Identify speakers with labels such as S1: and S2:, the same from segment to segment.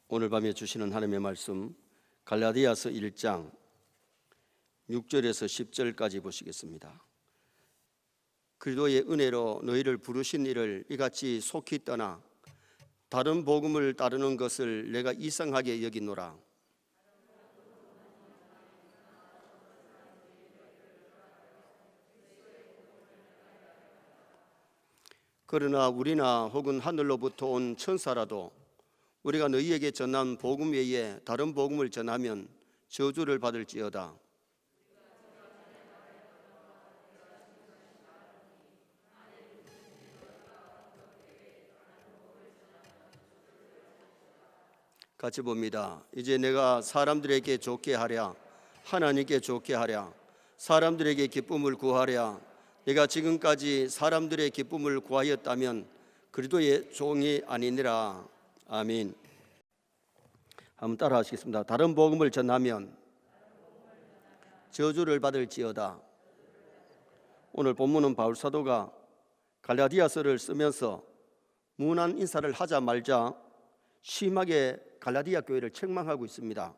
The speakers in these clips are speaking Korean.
S1: 오늘 밤에 주시는 하나님의 말씀 갈라디아서 1장 6절에서 10절까지 보시겠습니다. 그리스도의 은혜로 너희를 부르신 이를 이같이 속히 떠나 다른 복음을 따르는 것을 내가 이상하게 여기노라. 그러나 우리나 혹은 하늘로부터 온 천사라도 우리가 너희에게 전한 복음 외에 다른 복음을 전하면 저주를 받을지어다. 같이 봅니다. 이제 내가 사람들에게 좋게 하랴, 하나님께 좋게 하랴, 사람들에게 기쁨을 구하랴. 내가 지금까지 사람들의 기쁨을 구하였다면 그리스도의 종이 아니니라. 아멘. 한번 따라 하시겠습니다. 다른 복음을 전하면 저주를 받을지어다. 오늘 본문은 바울 사도가 갈라디아서를 쓰면서 무난 인사를 하자 말자 심하게 갈라디아 교회를 책망하고 있습니다.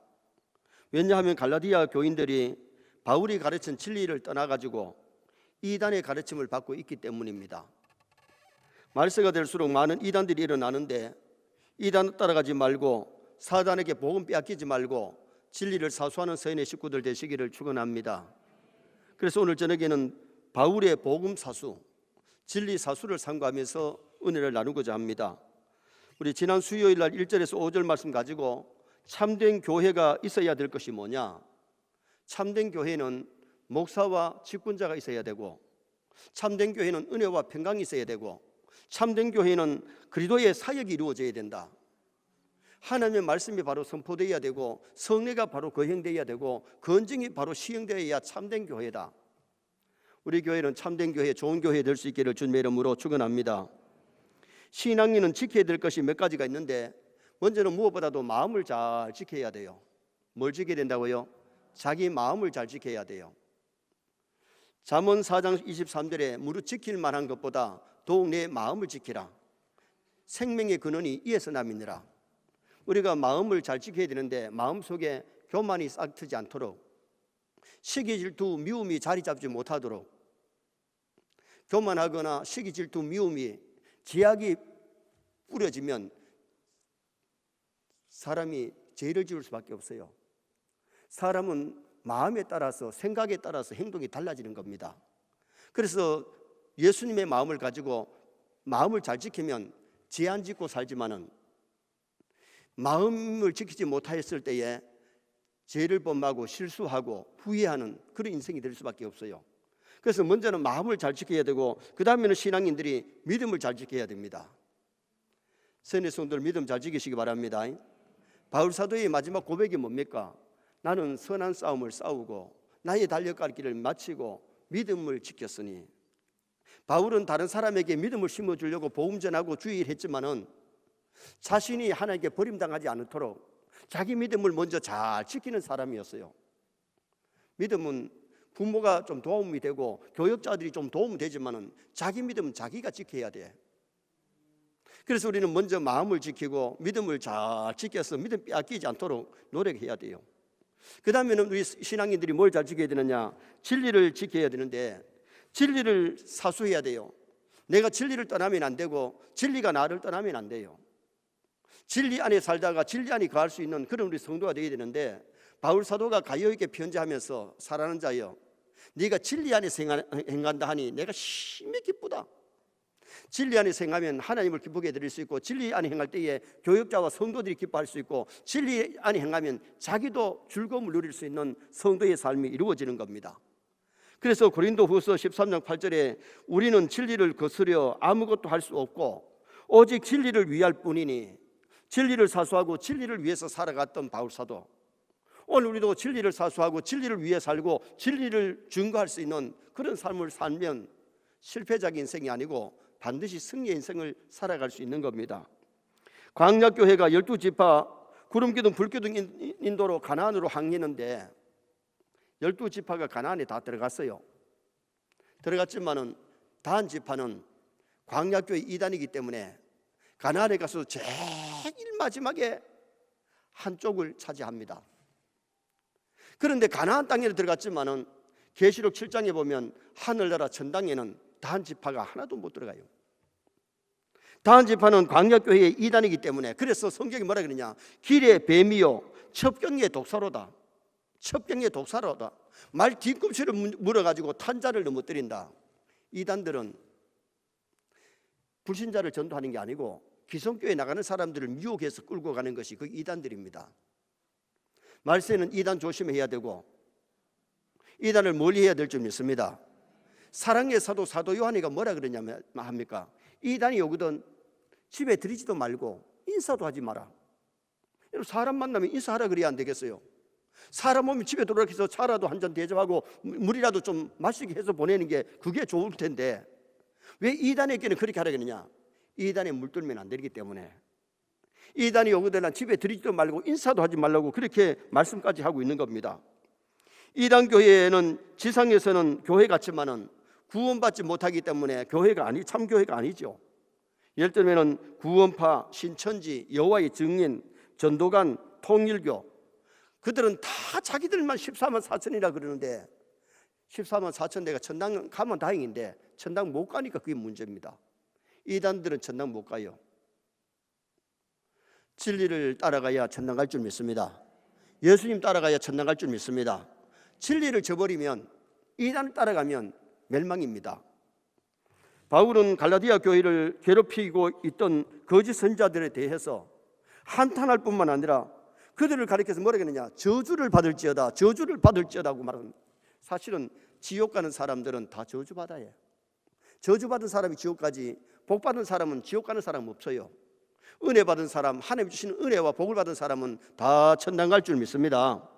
S1: 왜냐하면 갈라디아 교인들이 바울이 가르친 진리를 떠나가지고 이단의 가르침을 받고 있기 때문입니다. 말세가 될수록 많은 이단들이 일어나는데 이단 따라가지 말고 사단에게 복음 빼앗기지 말고 진리를 사수하는 서인의 식구들 되시기를 축원합니다. 그래서 오늘 저녁에는 바울의 복음 사수, 진리 사수를 상고하면서 은혜를 나누고자 합니다. 우리 지난 수요일 날 1절에서 5절 말씀 가지고 참된 교회가 있어야 될 것이 뭐냐? 참된 교회는 목사와 직분자가 있어야 되고, 참된 교회는 은혜와 평강이 있어야 되고, 참된 교회는 그리스도의 사역이 이루어져야 된다. 하나님의 말씀이 바로 선포되어야 되고, 성례가 바로 거행되어야 되고, 건증이 바로 시행되어야 참된 교회다. 우리 교회는 참된 교회, 좋은 교회 될 수 있기를 주님의 이름으로 축원합니다. 신앙인은 지켜야 될 것이 몇 가지가 있는데, 먼저는 무엇보다도 마음을 잘 지켜야 돼요. 뭘 지켜야 된다고요? 자기 마음을 잘 지켜야 돼요. 잠언 4장 23절에 무릇 지킬 만한 것보다 더욱 내 마음을 지키라. 생명의 근원이 이에서 남이니라. 우리가 마음을 잘 지켜야 되는데 마음속에 교만이 싹트지 않도록, 시기 질투 미움이 자리 잡지 못하도록, 교만하거나 시기 질투 미움이 제약이 뿌려지면 사람이 죄를 지을 수밖에 없어요. 사람은 마음에 따라서, 생각에 따라서 행동이 달라지는 겁니다. 그래서 예수님의 마음을 가지고 마음을 잘 지키면 죄 안 짓고 살지만은 마음을 지키지 못하였을 때에 죄를 범하고 실수하고 후회하는 그런 인생이 될 수밖에 없어요. 그래서 먼저는 마음을 잘 지켜야 되고, 그 다음에는 신앙인들이 믿음을 잘 지켜야 됩니다. 선의 성도들 믿음 잘 지키시기 바랍니다. 바울 사도의 마지막 고백이 뭡니까? 나는 선한 싸움을 싸우고 나의 달려갈 길을 마치고 믿음을 지켰으니. 바울은 다른 사람에게 믿음을 심어주려고 복음 전하고 주의를 했지만은 자신이 하나님께 버림당하지 않도록 자기 믿음을 먼저 잘 지키는 사람이었어요. 믿음은 부모가 좀 도움이 되고 교역자들이 좀 도움이 되지만은 자기 믿음은 자기가 지켜야 돼. 그래서 우리는 먼저 마음을 지키고 믿음을 잘 지켜서 믿음 빼앗기지 않도록 노력해야 돼요. 그 다음에는 우리 신앙인들이 뭘 잘 지켜야 되느냐? 진리를 지켜야 되는데 진리를 사수해야 돼요. 내가 진리를 떠나면 안 되고 진리가 나를 떠나면 안 돼요. 진리 안에 살다가 진리 안에 거할 수 있는 그런 우리 성도가 되어야 되는데, 바울 사도가 가이오에게 편지하면서 사랑하는 자여, 네가 진리 안에서 행한다 하니 내가 심히 기쁘다. 진리 안에서 행하면 하나님을 기쁘게 드릴 수 있고, 진리 안에 행할 때에 교역자와 성도들이 기뻐할 수 있고, 진리 안에 행하면 자기도 즐거움을 누릴 수 있는 성도의 삶이 이루어지는 겁니다. 그래서 고린도후서 13장 8절에 우리는 진리를 거스려 아무것도 할 수 없고 오직 진리를 위할 뿐이니, 진리를 사수하고 진리를 위해서 살아갔던 바울 사도, 오늘 우리도 진리를 사수하고 진리를 위해 살고 진리를 증거할 수 있는 그런 삶을 살면 실패자의 인생이 아니고 반드시 승리의 인생을 살아갈 수 있는 겁니다. 광야교회가 12지파 구름기둥 불기둥 인도로 가나안으로 항해했는데 12지파가 가나안에 다 들어갔어요. 들어갔지만은 단 지파는 광야교회 이단이기 때문에 가나안에 가서 제일 마지막에 한쪽을 차지합니다. 그런데 가나안 땅에 들어갔지만은 계시록 7장에 보면 하늘나라 천당에는 다한 지파가 하나도 못 들어가요. 다한 지파는 광야교회의 이단이기 때문에, 그래서 성경이 뭐라 그러냐, 길의 뱀이요 첩경의 독사로다. 첩경의 독사로다. 말 뒤꿈치를 물어가지고 탄자를 넘어뜨린다. 이단들은 불신자를 전도하는 게 아니고 기성교회에 나가는 사람들을 유혹해서 끌고 가는 것이 그 이단들입니다. 말세는 이단 조심해야 되고 이단을 멀리 해야 될 줄 믿습니다. 사랑의 사도 요한이가 뭐라 그러냐면 합니까? 이단이 오거든 집에 들이지도 말고 인사도 하지 마라. 사람 만나면 인사하라 그래야 안 되겠어요? 사람 오면 집에 들어가서 차라도 한 잔 대접하고 물이라도 좀 마시게 해서 보내는 게 그게 좋을 텐데 왜 이단에게는 그렇게 하라겠느냐? 이단에 물들면 안 되기 때문에. 이단이 오거든 집에 들이지도 말고 인사도 하지 말라고 그렇게 말씀까지 하고 있는 겁니다. 이단 교회는 지상에서는 교회 같지만은 구원받지 못하기 때문에 교회가 참 교회가 아니죠. 예를 들면 구원파, 신천지, 여호와의 증인, 전도관, 통일교, 그들은 다 자기들만 14만 4천이라 그러는데 14만 4천 대가 천당 가면 다행인데 천당 못 가니까 그게 문제입니다. 이단들은 천당 못 가요. 진리를 따라가야 천당 갈 줄 믿습니다. 예수님 따라가야 천당 갈 줄 믿습니다. 진리를 저버리면, 이단을 따라가면 멸망입니다. 바울은 갈라디아 교회를 괴롭히고 있던 거짓 선지자들에 대해서 한탄할 뿐만 아니라 그들을 가리켜서 뭐라 그러느냐, 저주를 받을지어다, 저주를 받을지어다고 말합니다. 사실은 지옥 가는 사람들은 다 저주받아요. 저주받은 사람이 지옥 가지, 복 받은 사람은 지옥 가는 사람은 없어요. 은혜 받은 사람, 하나님 주시는 은혜와 복을 받은 사람은 다 천당 갈 줄 믿습니다.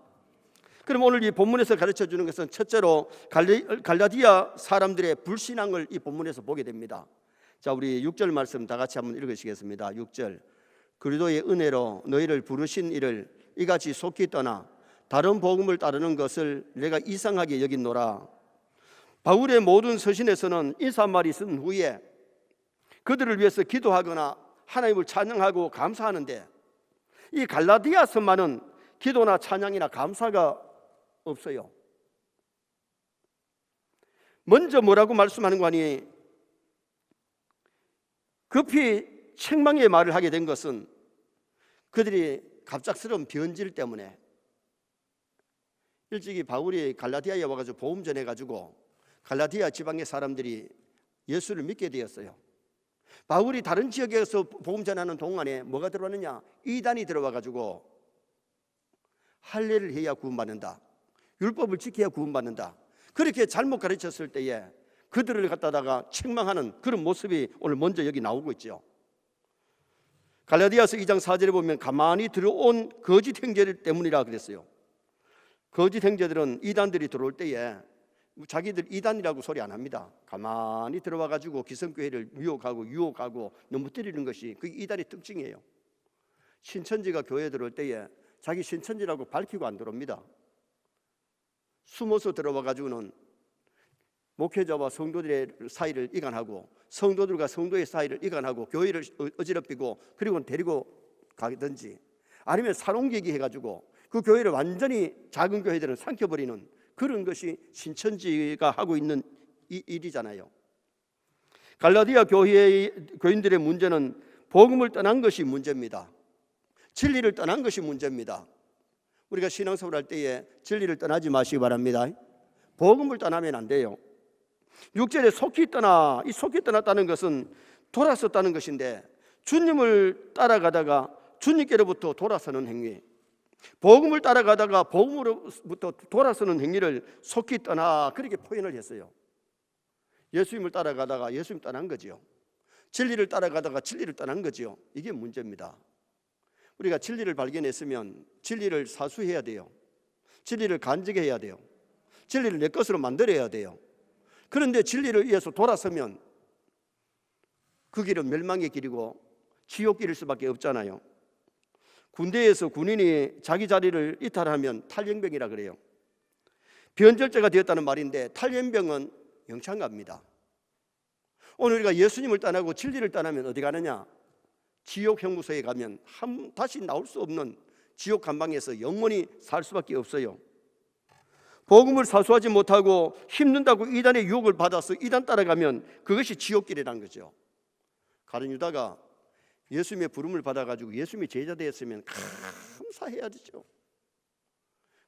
S1: 그럼 오늘 이 본문에서 가르쳐 주는 것은 첫째로 갈라디아 사람들의 불신앙을 이 본문에서 보게 됩니다. 자, 우리 6절 말씀 다 같이 한번 읽으시겠습니다. 6절. 그리스도의 은혜로 너희를 부르신 이를 이같이 속히 떠나 다른 복음을 따르는 것을 내가 이상하게 여긴노라. 바울의 모든 서신에서는 인사말이 쓴 후에 그들을 위해서 기도하거나 하나님을 찬양하고 감사하는데 이 갈라디아서만은 기도나 찬양이나 감사가 없어요. 먼저 뭐라고 말씀하는 거 아니? 급히 책망의 말을 하게 된 것은 그들이 갑작스러운 변질 때문에. 일찍이 바울이 갈라디아에 와가지고 복음 전해가지고 갈라디아 지방의 사람들이 예수를 믿게 되었어요. 바울이 다른 지역에서 복음 전하는 동안에 뭐가 들어왔느냐? 이단이 들어와가지고 할례를 해야 구원받는다, 율법을 지켜야 구원받는다, 그렇게 잘못 가르쳤을 때에 그들을 갖다가 책망하는 그런 모습이 오늘 먼저 여기 나오고 있죠. 갈라디아서 2장 4절에 보면 가만히 들어온 거짓 형제들 때문이라 그랬어요. 거짓 형제들은 이단들이 들어올 때에 자기들 이단이라고 소리 안 합니다. 가만히 들어와 가지고 기성교회를 유혹하고 넘어뜨리는 것이 그 이단의 특징이에요. 신천지가 교회에 들어올 때에 자기 신천지라고 밝히고 안 들어옵니다. 숨어서 들어와 가지고는 목회자와 성도들의 사이를 이간하고 성도들과 성도의 사이를 이간하고 교회를 어지럽히고 그리고 데리고 가든지 아니면 살옮기기 해가지고 그 교회를 완전히 작은 교회들은 삼켜버리는 그런 것이 신천지가 하고 있는 이 일이잖아요. 갈라디아 교인들의 문제는 복음을 떠난 것이 문제입니다. 진리를 떠난 것이 문제입니다. 우리가 신앙생활 할 때에 진리를 떠나지 마시기 바랍니다. 복음을 떠나면 안 돼요. 6절에 속히 떠나, 이 속히 떠났다는 것은 돌아섰다는 것인데 주님을 따라가다가 주님께로부터 돌아서는 행위, 복음을 따라가다가 복음으로부터 돌아서는 행위를 속히 떠나, 그렇게 표현을 했어요. 예수님을 따라가다가 예수님 떠난 거지요. 진리를 따라가다가 진리를 떠난 거지요. 이게 문제입니다. 우리가 진리를 발견했으면 진리를 사수해야 돼요. 진리를 간직해야 돼요. 진리를 내 것으로 만들어야 돼요. 그런데 진리를 위해서 돌아서면 그 길은 멸망의 길이고 지옥 길일 수밖에 없잖아요. 군대에서 군인이 자기 자리를 이탈하면 탈영병이라 그래요. 변절자가 되었다는 말인데 탈영병은 영창갑니다. 오늘 우리가 예수님을 떠나고 진리를 떠나면 어디 가느냐? 지옥 형무소에 가면 다시 나올 수 없는 지옥 감방에서 영원히 살 수밖에 없어요. 복음을 사수하지 못하고 힘든다고 이단의 유혹을 받아서 이단 따라가면 그것이 지옥길이라는 거죠. 가룟 유다가 예수님의 부름을 받아가지고 예수님의 제자 되었으면 감사해야 되죠.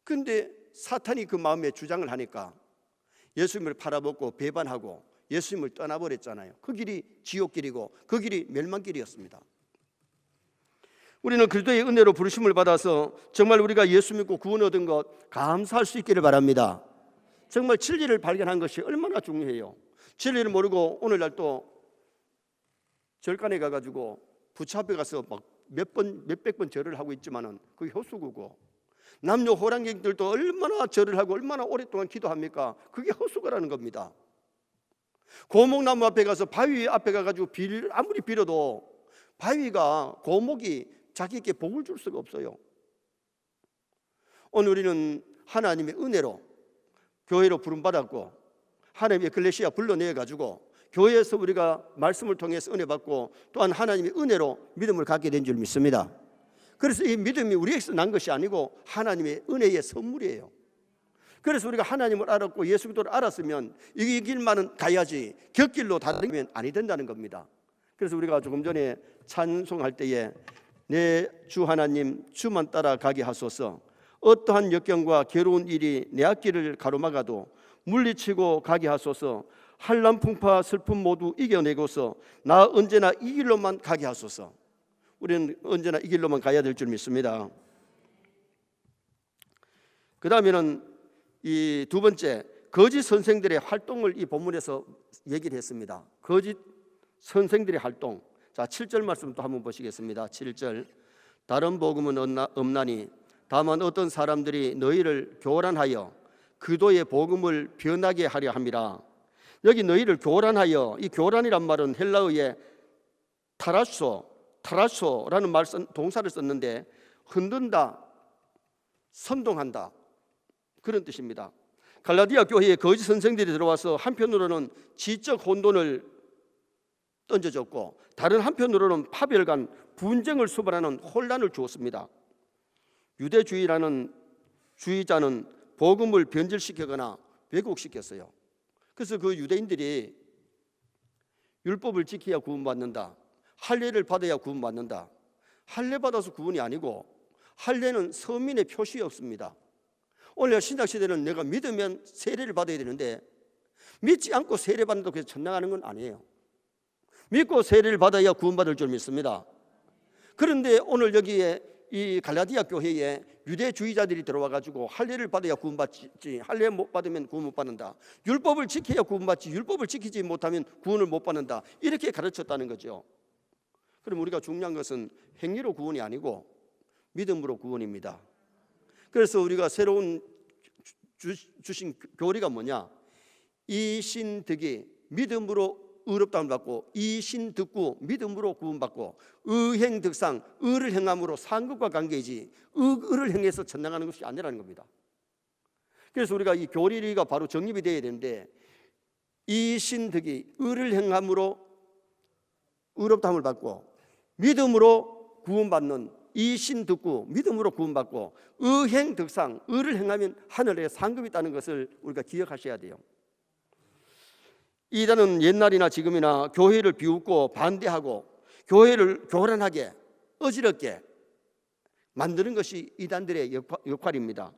S1: 근데 사탄이 그 마음에 주장을 하니까 예수님을 팔아먹고 배반하고 예수님을 떠나버렸잖아요. 그 길이 지옥길이고 그 길이 멸망길이었습니다. 우리는 그리스도의 은혜로 부르심을 받아서 정말 우리가 예수 믿고 구원 얻은 것 감사할 수 있기를 바랍니다. 정말 진리를 발견한 것이 얼마나 중요해요. 진리를 모르고 오늘날 또 절간에 가가지고 부처 앞에 가서 막 몇백 번 절을 하고 있지만은 그게 헛수고고, 남녀 호랑객들도 얼마나 절을 하고 얼마나 오랫동안 기도합니까? 그게 헛수고라는 겁니다. 고목나무 앞에 가서 바위 앞에 가가지고 아무리 빌어도 바위가 고목이 자기에게 복을 줄 수가 없어요. 오늘 우리는 하나님의 은혜로 교회로 부름받았고 하나님의 에클레시아 불러내가지고 교회에서 우리가 말씀을 통해서 은혜 받고 또한 하나님의 은혜로 믿음을 갖게 된 줄 믿습니다. 그래서 이 믿음이 우리에게서 난 것이 아니고 하나님의 은혜의 선물이에요. 그래서 우리가 하나님을 알았고 예수 그리스도를 알았으면 이 길만은 가야지 곁길로 다니면 아니 된다는 겁니다. 그래서 우리가 조금 전에 찬송할 때에 내 주 하나님 주만 따라가게 하소서, 어떠한 역경과 괴로운 일이 내 앞길을 가로막아도 물리치고 가게 하소서, 한란 풍파 슬픔 모두 이겨내고서 나 언제나 이 길로만 가게 하소서. 우리는 언제나 이 길로만 가야 될 줄 믿습니다. 그 다음에는 이 두 번째, 거짓 선생들의 활동을 이 본문에서 얘기를 했습니다. 거짓 선생들의 활동. 자, 7절 말씀 또 한번 보시겠습니다. 7절. 다른 복음은 없나니 다만 어떤 사람들이 너희를 교란하여 그도의 복음을 변하게 하려 함이라. 여기 너희를 교란하여, 이 교란이란 말은 헬라어의 타라소라는 동사를 썼는데 흔든다, 선동한다 그런 뜻입니다. 갈라디아 교회에 거짓 선생들이 들어와서 한편으로는 지적 혼돈을 던져줬고 다른 한편으로는 파별 간 분쟁을 수반하는 혼란을 주었습니다. 유대주의라는 주의자는 복음을 변질시키거나 왜곡시켰어요. 그래서 그 유대인들이 율법을 지켜야 구원받는다, 할례를 받아야 구원받는다. 할례 받아서 구원이 아니고 할례는 서민의 표시였습니다. 오늘 신약시대는 내가 믿으면 세례를 받아야 되는데 믿지 않고 세례 받는다고 해서 천당하는 건 아니에요. 믿고 세례를 받아야 구원받을 줄 믿습니다. 그런데 오늘 여기에 이 갈라디아 교회에 유대주의자들이 들어와가지고 할례를 받아야 구원받지, 할례 못 받으면 구원 못 받는다, 율법을 지켜야 구원받지 율법을 지키지 못하면 구원을 못 받는다, 이렇게 가르쳤다는 거죠. 그럼 우리가 중요한 것은 행위로 구원이 아니고 믿음으로 구원입니다. 그래서 우리가 새로운 주신 교리가 뭐냐? 이신득이 믿음으로 의롭다함을 받고 이신득구 믿음으로 구원받고 의행득상 의를 행함으로 상급과 관계이지 의를 행해서 천당하는 것이 아니라는 겁니다. 그래서 우리가 이 교리가 바로 정립이 되어야 되는데 이신득이 의를 행함으로 의롭다함을 받고 믿음으로 구원받는 이신득구 믿음으로 구원받고 의행득상 의를 행하면 하늘에 상급이 있다는 것을 우리가 기억하셔야 돼요. 이단은 옛날이나 지금이나 교회를 비웃고 반대하고 교회를 교란하게 어지럽게 만드는 것이 이단들의 역할입니다.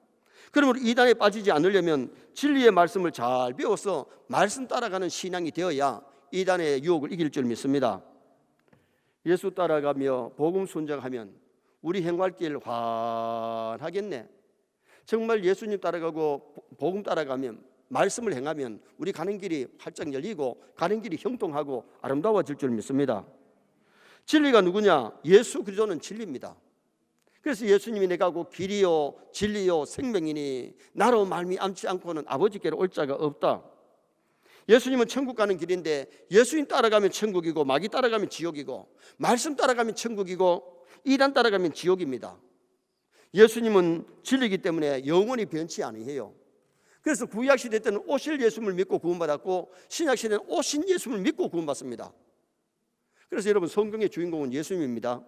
S1: 그러므로 이단에 빠지지 않으려면 진리의 말씀을 잘 배워서 말씀 따라가는 신앙이 되어야 이단의 유혹을 이길 줄 믿습니다. 예수 따라가며 복음 순종하면 우리 행할길 환하겠네. 정말 예수님 따라가고 복음 따라가면 말씀을 행하면 우리 가는 길이 활짝 열리고 가는 길이 형통하고 아름다워질 줄 믿습니다. 진리가 누구냐? 예수 그리스도는 진리입니다. 그래서 예수님이 내가 곧 길이요 진리요 생명이니 나로 말미암지 않고는 아버지께로 올 자가 없다. 예수님은 천국 가는 길인데 예수님 따라가면 천국이고 마귀 따라가면 지옥이고 말씀 따라가면 천국이고 이단 따라가면 지옥입니다. 예수님은 진리이기 때문에 영원히 변치 아니해요. 그래서 구약시대 때는 오실 예수님을 믿고 구원받았고 신약시대는 오신 예수님을 믿고 구원받습니다. 그래서 여러분 성경의 주인공은 예수님입니다.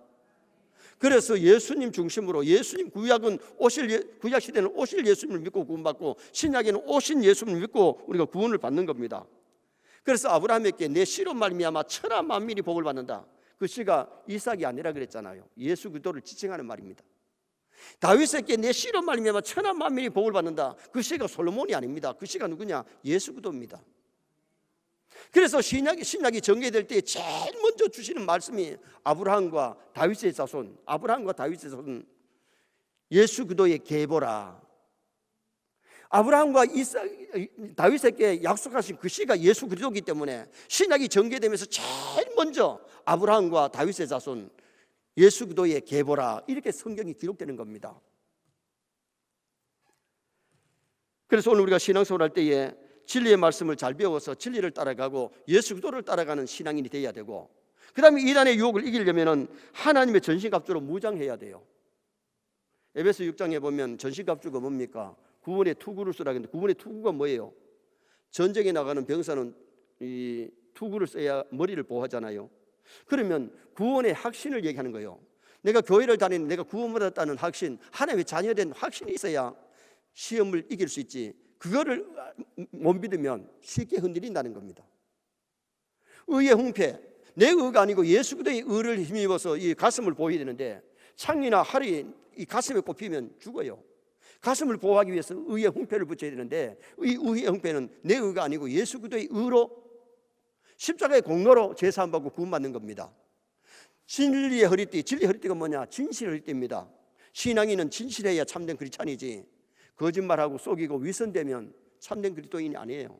S1: 그래서 예수님 중심으로 예수님 구약 시대는 오실 예수님을 믿고 구원받고 신약에는 오신 예수님을 믿고 우리가 구원을 받는 겁니다. 그래서 아브라함에게 내 씨로 말미암아 천하 만민이 복을 받는다. 그 씨가 이삭이 아니라 그랬잖아요. 예수 그리스도를 지칭하는 말입니다. 다윗에게 내 씨로 말미암아 천하 만민이 복을 받는다. 그 씨가 솔로몬이 아닙니다. 그 씨가 누구냐? 예수 그리스도입니다. 그래서 신약이 전개될 때 제일 먼저 주시는 말씀이 아브라함과 다윗의 자손, 예수 그리스도의 계보라. 아브라함과 다윗에게 약속하신 그 씨가 예수 그리스도이기 때문에 신약이 전개되면서 제일 먼저 아브라함과 다윗의 자손, 예수 그리스도의 계보라, 이렇게 성경이 기록되는 겁니다. 그래서 오늘 우리가 신앙생활 할 때에 진리의 말씀을 잘 배워서 진리를 따라가고 예수 그리스도를 따라가는 신앙인이 되어야 되고, 그 다음에 이단의 유혹을 이기려면 하나님의 전신갑주로 무장해야 돼요. 에베소 6장에 보면 전신갑주가 뭡니까? 구원의 투구를 쓰라 했는데, 구원의 투구가 뭐예요? 전쟁에 나가는 병사는 이 투구를 써야 머리를 보호하잖아요. 그러면 구원의 확신을 얘기하는 거예요. 내가 교회를 다니는, 내가 구원받았다는 확신, 하나님의 자녀된 확신이 있어야 시험을 이길 수 있지. 그거를 못 믿으면 쉽게 흔들린다는 겁니다. 의의 홍패, 내 의가 아니고 예수 그리스도의 의를 힘입어서 이 가슴을 보호해야 되는데, 창이나 활이 이 가슴에 꼽히면 죽어요. 가슴을 보호하기 위해서 의의 홍패를 붙여야 되는데, 이 의의 홍패는 내 의가 아니고 예수 그리스도의 의로, 십자가의 공로로 제사함받고 구원받는 겁니다. 진리의 허리띠, 진리의 허리띠가 뭐냐? 진실의 허리띠입니다. 신앙인은 진실해야 참된 크리스찬이지, 거짓말하고 속이고 위선되면 참된 그리스도인이 아니에요.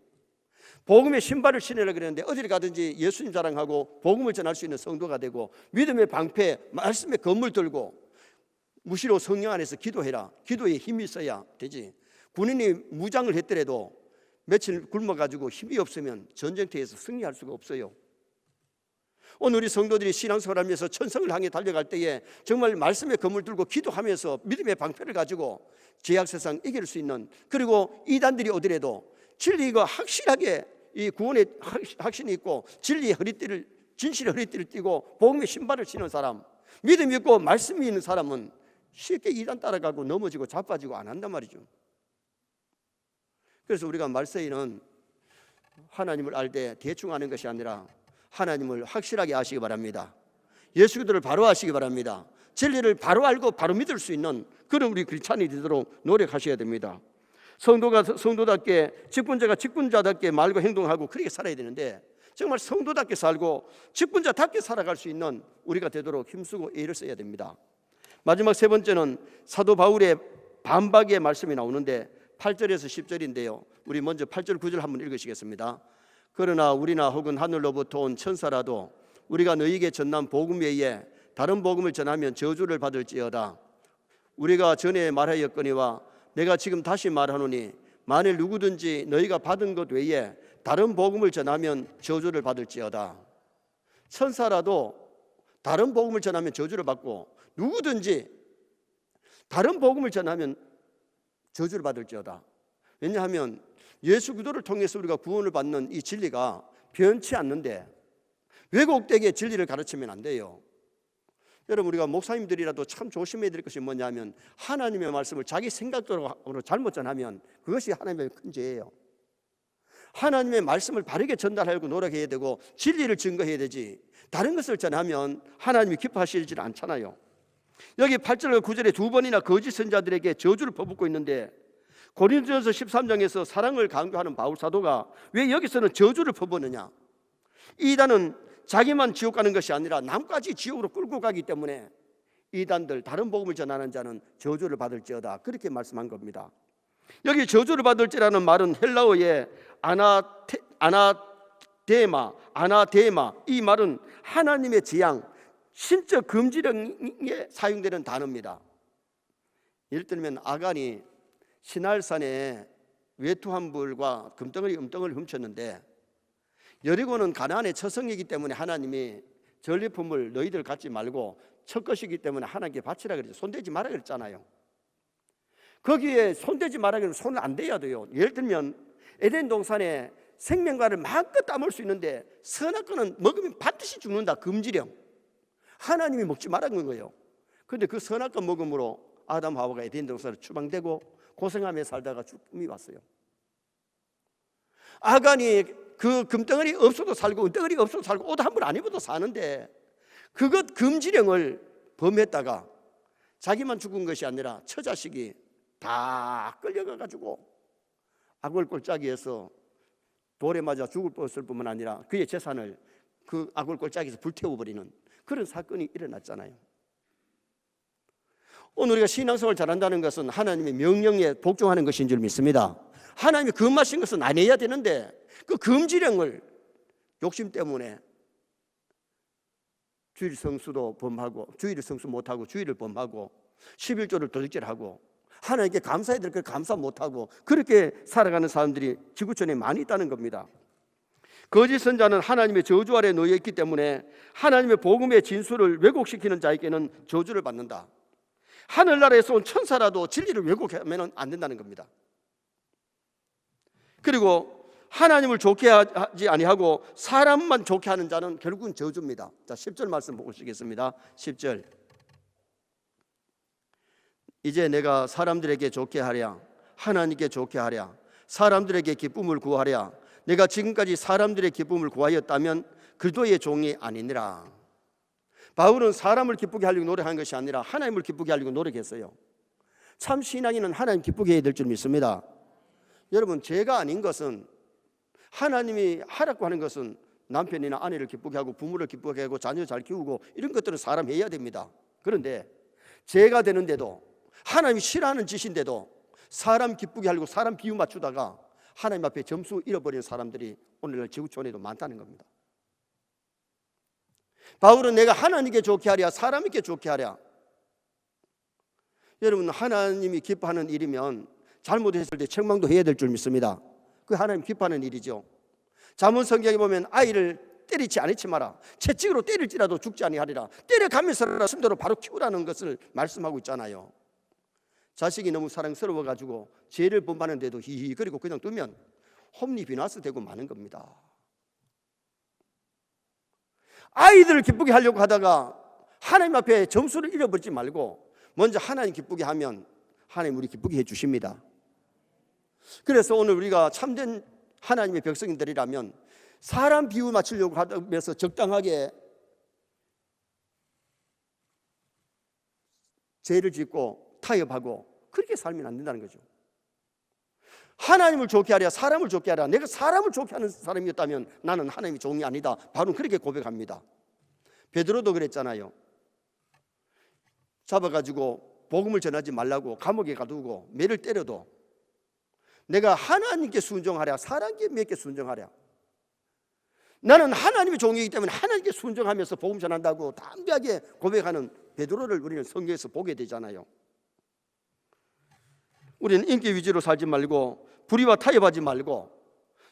S1: 복음의 신발을 신으라 그랬는데 어디를 가든지 예수님 자랑하고 복음을 전할 수 있는 성도가 되고, 믿음의 방패, 말씀의 검을 들고 무시로 성령 안에서 기도해라. 기도에 힘이 있어야 되지. 군인이 무장을 했더라도 며칠 굶어가지고 힘이 없으면 전쟁터에서 승리할 수가 없어요. 오늘 우리 성도들이 신앙생활을 하면서 천성을 향해 달려갈 때에 정말 말씀의 검을 들고 기도하면서 믿음의 방패를 가지고 죄악 세상 이길 수 있는, 그리고 이단들이 오더라도 진리가 확실하게 이 구원의 확신이 있고 진리의 허리띠를, 진실의 허리띠를 띠고 복음의 신발을 신은 사람, 믿음이 있고 말씀이 있는 사람은 쉽게 이단 따라가고 넘어지고 자빠지고 안 한단 말이죠. 그래서 우리가 말세에는 하나님을 알 때 대충 아는 것이 아니라 하나님을 확실하게 아시기 바랍니다. 예수 그리스도를 바로 아시기 바랍니다. 진리를 바로 알고 바로 믿을 수 있는 그런 우리 크리스찬이 되도록 노력하셔야 됩니다. 성도가 성도답게, 직분자가 직분자답게 말과 행동하고 그렇게 살아야 되는데, 정말 성도답게 살고 직분자답게 살아갈 수 있는 우리가 되도록 힘쓰고 애를 써야 됩니다. 마지막 세 번째는 사도 바울의 반박의 말씀이 나오는데 8절에서 10절인데요. 우리 먼저 8절 9절 한번 읽으시겠습니다. 그러나 우리나 혹은 하늘로부터 온 천사라도 우리가 너희에게 전한 복음 외에 다른 복음을 전하면 저주를 받을지어다. 우리가 전에 말하였거니와 내가 지금 다시 말하노니 만일 누구든지 너희가 받은 것 외에 다른 복음을 전하면 저주를 받을지어다. 천사라도 다른 복음을 전하면 저주를 받고, 누구든지 다른 복음을 전하면 저주를 받을지어다. 왜냐하면 예수 그리스도를 통해서 우리가 구원을 받는 이 진리가 변치 않는데 왜곡되게 진리를 가르치면 안 돼요. 여러분, 우리가 목사님들이라도 참 조심해야 될 것이 뭐냐면, 하나님의 말씀을 자기 생각대로 잘못 전하면 그것이 하나님의 큰 죄예요. 하나님의 말씀을 바르게 전달하려고 노력해야 되고 진리를 증거해야 되지, 다른 것을 전하면 하나님이 기뻐하시질 않잖아요. 여기 8절과 9절에 두 번이나 거짓 선자들에게 저주를 퍼붓고 있는데, 고린도전서 13장에서 사랑을 강조하는 바울 사도가 왜 여기서는 저주를 퍼붓느냐? 이단은 자기만 지옥 가는 것이 아니라 남까지 지옥으로 끌고 가기 때문에 이단들, 다른 복음을 전하는 자는 저주를 받을지어다, 그렇게 말씀한 겁니다. 여기 저주를 받을지라는 말은 헬라어의 아나데마, 이 말은 하나님의 재앙, 신적 금지령에 사용되는 단어입니다. 예를 들면 아간이 시날산에 외투한 불과 금덩어리 훔쳤는데, 여리고는 가나안의 처성이기 때문에 하나님이 전리품을 너희들 갖지 말고 첫 것이기 때문에 하나님께 바치라 그랬죠. 손대지 마라 그랬잖아요. 거기에 손대지 마라 그러면 손을 안 대야 돼요. 예를 들면 에덴 동산에 생명과를 마음껏 따먹을 수 있는데 선악과는 먹으면 반드시 죽는다, 금지령. 하나님이 먹지 말라는 거예요. 근데 그 선악과 먹음으로 아담 하와가 에덴 동산에 추방되고 고생하며 살다가 죽음이 왔어요. 아간이 그 금덩어리 없어도 살고 은덩어리 없어도 살고 옷 한 벌 안 입어도 사는데 그것 금지령을 범했다가 자기만 죽은 것이 아니라 처자식이 다 끌려가가지고 악을 꼴짜기에서 돌에 맞아 죽을 뻔했을 뿐만 아니라 그의 재산을 그 악을 꼴짜기에서 불태워버리는 그런 사건이 일어났잖아요. 오늘 우리가 신앙생활을 잘한다는 것은 하나님의 명령에 복종하는 것인 줄 믿습니다. 하나님이 금하신 것은 안 해야 되는데 그 금지령을 욕심 때문에 주일 성수도 범하고 주일을 성수 못하고 주일을 범하고 11조를 도둑질하고 하나님께 감사해야 될 걸 감사 못하고 그렇게 살아가는 사람들이 지구촌에 많이 있다는 겁니다. 거짓 선자는 하나님의 저주 아래 놓여 있기 때문에 하나님의 복음의 진술을 왜곡시키는 자에게는 저주를 받는다. 하늘나라에서 온 천사라도 진리를 왜곡하면 안 된다는 겁니다. 그리고 하나님을 좋게 하지 아니하고 사람만 좋게 하는 자는 결국은 저주입니다. 자, 10절 말씀 보시겠습니다. 10절. 이제 내가 사람들에게 좋게 하랴 하나님께 좋게 하랴 사람들에게 기쁨을 구하랴 내가 지금까지 사람들의 기쁨을 구하였다면 그도의 종이 아니니라. 바울은 사람을 기쁘게 하려고 노력한 것이 아니라 하나님을 기쁘게 하려고 노력했어요. 참 신앙인은 하나님 기쁘게 해야 될 줄 믿습니다. 여러분, 죄가 아닌 것은 하나님이 하라고 하는 것은 남편이나 아내를 기쁘게 하고 부모를 기쁘게 하고 자녀 잘 키우고 이런 것들은 사람 해야 됩니다. 그런데 죄가 되는데도 하나님이 싫어하는 짓인데도 사람 기쁘게 하려고 사람 비유 맞추다가 하나님 앞에 점수 잃어버리는 사람들이 오늘날 지구촌에도 많다는 겁니다. 바울은 내가 하나님께 좋게 하랴 사람에게 좋게 하랴. 여러분, 하나님이 기뻐하는 일이면 잘못했을 때 책망도 해야 될 줄 믿습니다. 그 하나님 기뻐하는 일이죠. 잠언 성경에 보면 아이를 때리지 않지 마라 채찍으로 때릴지라도 죽지 아니하리라. 때려가면서라도 순대로 바로 키우라는 것을 말씀하고 있잖아요. 자식이 너무 사랑스러워가지고 죄를 범하는데도 히히 그리고 그냥 두면 홈리 비나스 되고 마는 겁니다. 아이들을 기쁘게 하려고 하다가 하나님 앞에 점수를 잃어버리지 말고 먼저 하나님 기쁘게 하면 하나님 우리 기쁘게 해주십니다. 그래서 오늘 우리가 참된 하나님의 백성들이라면 사람 비유 맞추려고 하면서 적당하게 죄를 짓고 타협하고 그렇게 살면 안 된다는 거죠. 하나님을 좋게 하랴 사람을 좋게 하랴. 내가 사람을 좋게 하는 사람이었다면 나는 하나님의 종이 아니다. 바로 그렇게 고백합니다. 베드로도 그랬잖아요. 잡아가지고 복음을 전하지 말라고 감옥에 가두고 매를 때려도 내가 하나님께 순종하랴 사람에게 순종하랴. 나는 하나님의 종이기 때문에 하나님께 순종하면서 복음 전한다고 담대하게 고백하는 베드로를 우리는 성경에서 보게 되잖아요. 우리는 인기 위주로 살지 말고 불의와 타협하지 말고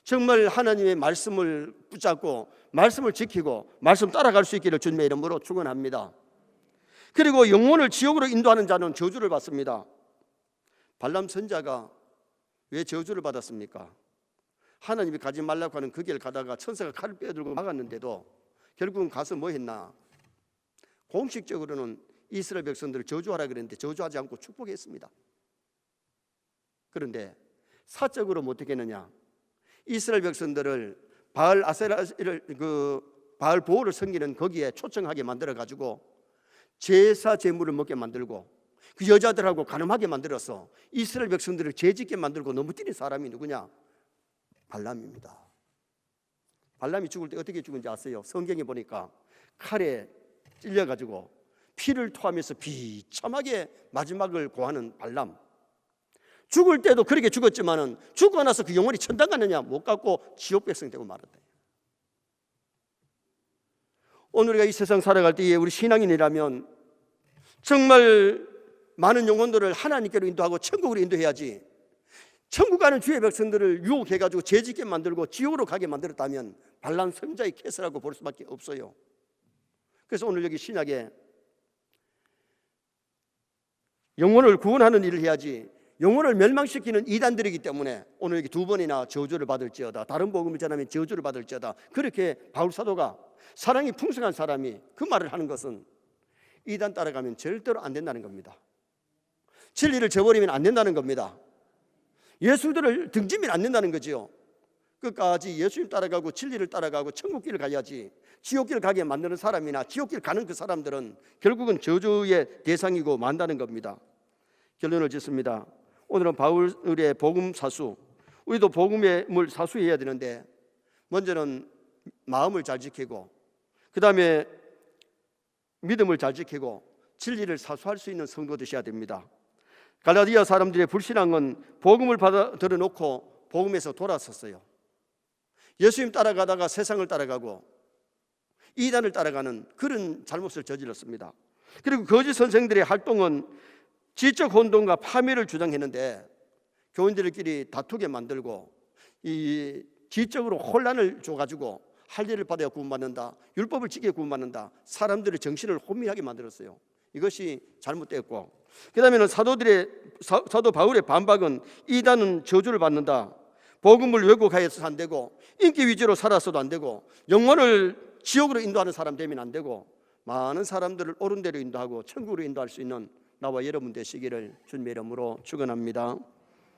S1: 정말 하나님의 말씀을 붙잡고 말씀을 지키고 말씀 따라갈 수 있기를 주님의 이름으로 축원합니다. 그리고 영혼을 지옥으로 인도하는 자는 저주를 받습니다. 발람 선자가 왜 저주를 받았습니까? 하나님이 가지 말라고 하는 그 길 가다가 천사가 칼을 빼들고 막았는데도 결국은 가서 뭐 했나? 공식적으로는 이스라엘 백성들을 저주하라 그랬는데 저주하지 않고 축복했습니다. 그런데 사적으로 어떻게 했느냐? 이스라엘 백성들을 바알 아세라를 바알 보호를 섬기는 거기에 초청하게 만들어 가지고 제사 제물을 먹게 만들고 그 여자들하고 가늠하게 만들어서 이스라엘 백성들을 죄짓게 만들고 넘어뜨린 사람이 누구냐? 발람입니다. 발람이 죽을 때 어떻게 죽은지 아세요? 성경에 보니까 칼에 찔려 가지고 피를 토하면서 비참하게 마지막을 고하는 발람. 죽을 때도 그렇게 죽었지만은 죽고 나서 그 영혼이 천당 가느냐? 못 갔고 지옥 백성 되고 말았다. 오늘 우리가 이 세상 살아갈 때에 우리 신앙인이라면 정말 많은 영혼들을 하나님께로 인도하고 천국으로 인도해야지. 천국 가는 주의 백성들을 유혹해가지고 죄짓게 만들고 지옥으로 가게 만들었다면 발람 선자의 케이스라고 볼 수밖에 없어요. 그래서 오늘 여기 신약에 영혼을 구원하는 일을 해야지 영혼을 멸망시키는 이단들이기 때문에 오늘 여기 두 번이나 저주를 받을지어다 다른 복음을 전하면 저주를 받을지어다 그렇게 바울 사도가 사랑이 풍성한 사람이 그 말을 하는 것은 이단 따라가면 절대로 안 된다는 겁니다. 진리를 저버리면 안 된다는 겁니다. 예수들을 등지면 안 된다는 거지요. 끝까지 예수님 따라가고 진리를 따라가고 천국길을 가야지, 지옥길 가게 만드는 사람이나 지옥길 가는 그 사람들은 결국은 저주의 대상이고 만다는 겁니다. 결론을 짓습니다. 오늘은 바울의 복음 사수, 우리도 복음을 사수해야 되는데 먼저는 마음을 잘 지키고 그 다음에 믿음을 잘 지키고 진리를 사수할 수 있는 성도 되셔야 됩니다. 갈라디아 사람들의 불신앙은 복음을 받아들여 놓고 복음에서 돌아섰어요. 예수님 따라가다가 세상을 따라가고 이단을 따라가는 그런 잘못을 저질렀습니다. 그리고 거짓 선생들의 활동은 지적 혼돈과 파멸을 주장했는데 교인들끼리 다투게 만들고 이 지적으로 혼란을 줘가지고 할 일을 받아야 구원받는다, 율법을 지켜 구원받는다, 사람들의 정신을 혼미하게 만들었어요. 이것이 잘못되었고, 그 다음에는 사도 바울의 반박은 이단은 저주를 받는다, 복음을 왜곡하여서 안 되고 인기 위주로 살았어도 안 되고 영혼을 지옥으로 인도하는 사람 되면 안 되고 많은 사람들을 옳은 대로 인도하고 천국으로 인도할 수 있는 나와 여러분 되시기를 주님의 이름으로 축원합니다.